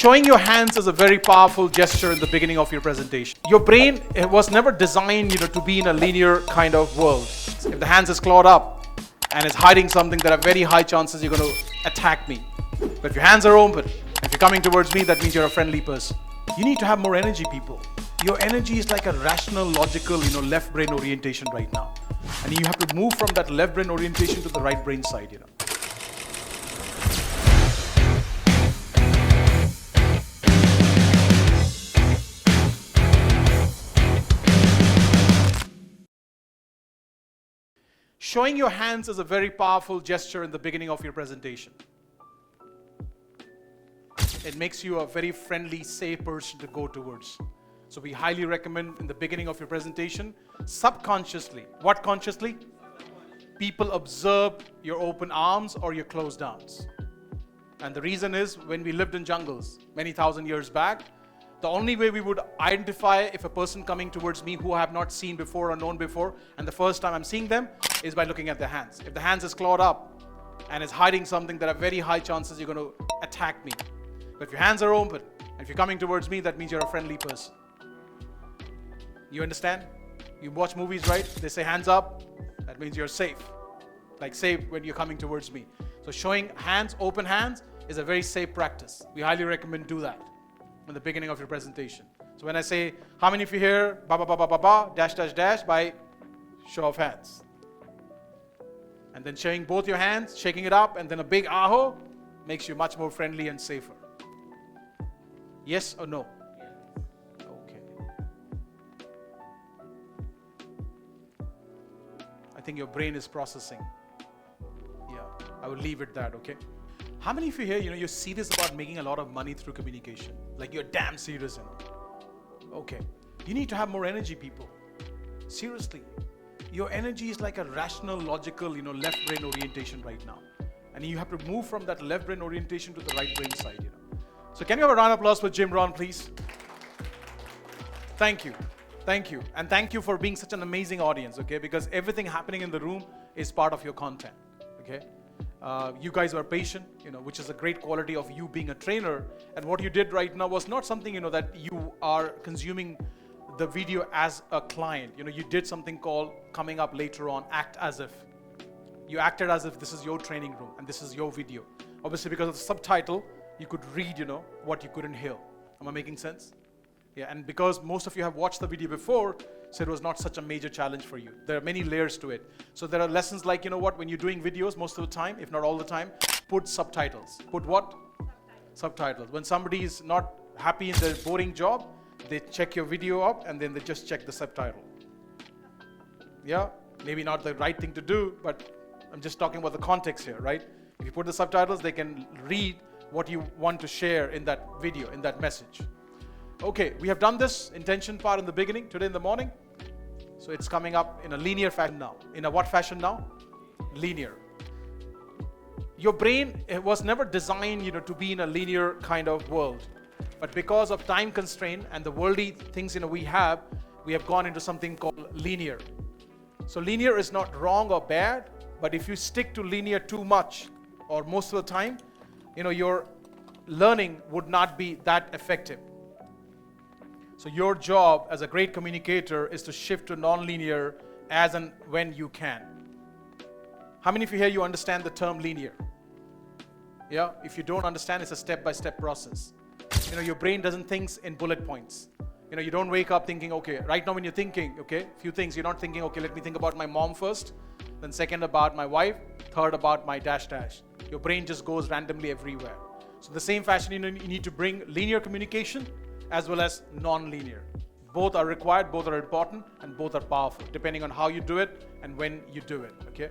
Showing your hands is a very powerful gesture in the beginning of your presentation. Your brain was never designed, to be in a linear kind of world. If the hands is clawed up and is hiding something, there are very high chances you're going to attack me. But if your hands are open, if you're coming towards me, that means you're a friendly person. You need to have more energy, people. Your energy is like a rational, logical, left brain orientation right now. And you have to move from that left brain orientation to the right brain side, Showing your hands is a very powerful gesture in the beginning of your presentation. It makes you a very friendly, safe person to go towards. So we highly recommend in the beginning of your presentation, subconsciously. What consciously? People observe your open arms or your closed arms. And the reason is, when we lived in jungles many thousand years back, the only way we would identify if a person coming towards me who I have not seen before or known before, and the first time I'm seeing them, is by looking at their hands. If the hands is clawed up and is hiding something, there are very high chances you're going to attack me. But if your hands are open, and if you're coming towards me, that means you're a friendly person. You understand? You watch movies, right? They say hands up, that means you're safe. Like safe when you're coming towards me. So showing hands, open hands, is a very safe practice. We highly recommend do that in the beginning of your presentation. So when I say, how many of you here, ba ba ba ba ba ba, dash dash dash, by show of hands. And then showing both your hands, shaking it up, and then a big aho makes you much more friendly and safer. Yes or no? Okay. I think your brain is processing. Yeah, I will leave it that, okay? How many of you here, you're serious about making a lot of money through communication? Like you're damn serious in it. Okay. You need to have more energy, people. Seriously. Your energy is like a rational, logical, left brain orientation right now. And you have to move from that left brain orientation to the right brain side, So can you have a round of applause for Jim Ron, please? Thank you. Thank you. And thank you for being such an amazing audience, okay? Because everything happening in the room is part of your content, okay? You guys are patient, which is a great quality of you being a trainer. And what you did right now was not something, that you are consuming the video as a client. You did something called, coming up later on, act as if. You acted as if this is your training room and this is your video. Obviously, because of the subtitle, you could read, what you couldn't hear. Am I making sense? Yeah, and because most of you have watched the video before, so it was not such a major challenge for you. There are many layers to it. So there are lessons like, when you're doing videos, most of the time, if not all the time, put subtitles. Put what? Subtitles. When somebody is not happy in their boring job, they check your video up and then they just check the subtitle. Yeah, maybe not the right thing to do, but I'm just talking about the context here, right? If you put the subtitles, they can read what you want to share in that video, in that message. Okay, we have done this intention part in the beginning, today in the morning. So it's coming up in a linear fashion now. In a what fashion now? Linear. Your brain was never designed, to be in a linear kind of world. But because of time constraint and the worldly things, we have gone into something called linear. So linear is not wrong or bad, but if you stick to linear too much or most of the time, your learning would not be that effective. So your job as a great communicator is to shift to non-linear as and when you can. How many of you here, you understand the term linear? Yeah, if you don't understand, it's a step-by-step process. Your brain doesn't think in bullet points. You don't wake up thinking, okay, right now when you're thinking, okay, few things, you're not thinking, okay, let me think about my mom first, then second about my wife, third about my dash dash. Your brain just goes randomly everywhere. So the same fashion, you need to bring linear communication as well as non-linear. Both are required, both are important, and both are powerful, depending on how you do it and when you do it, okay?